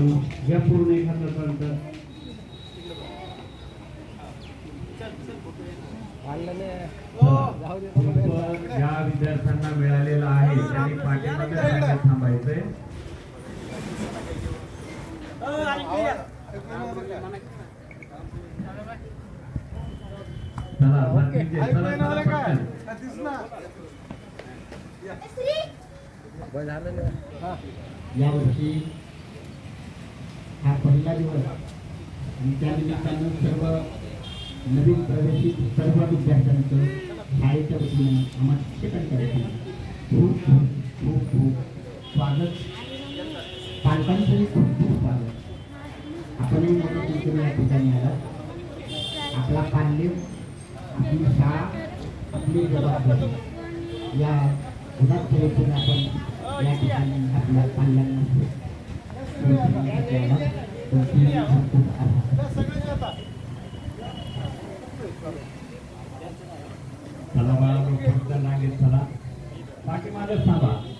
बाळू या पूर्ण एखादा ज्या विद्यार्थ्यांना मिळालेला आहे त्यांनी पाठीमागे थांबायचंय. यावर्षी हा पहिला दिवस आणि त्या निमित्तानं सर्व नवीन प्रवेशित सर्व विद्यार्थ्यांचं शाळेच्या वतीनं आम्हा शिक्षकांच्या वतीनं खूप खूप खूप खूप स्वागत. पालकांचंही खूप खूप स्वागत. आपणही मोठ्या संख्येने या ठिकाणी आला. आपला पाल्य, आपली शाळा, आपली जबाबदारी या उदात्त हेतून आपण या ठिकाणी आपल्या पाल्यांना चला बाळा, चला पाठीमागच थांबा.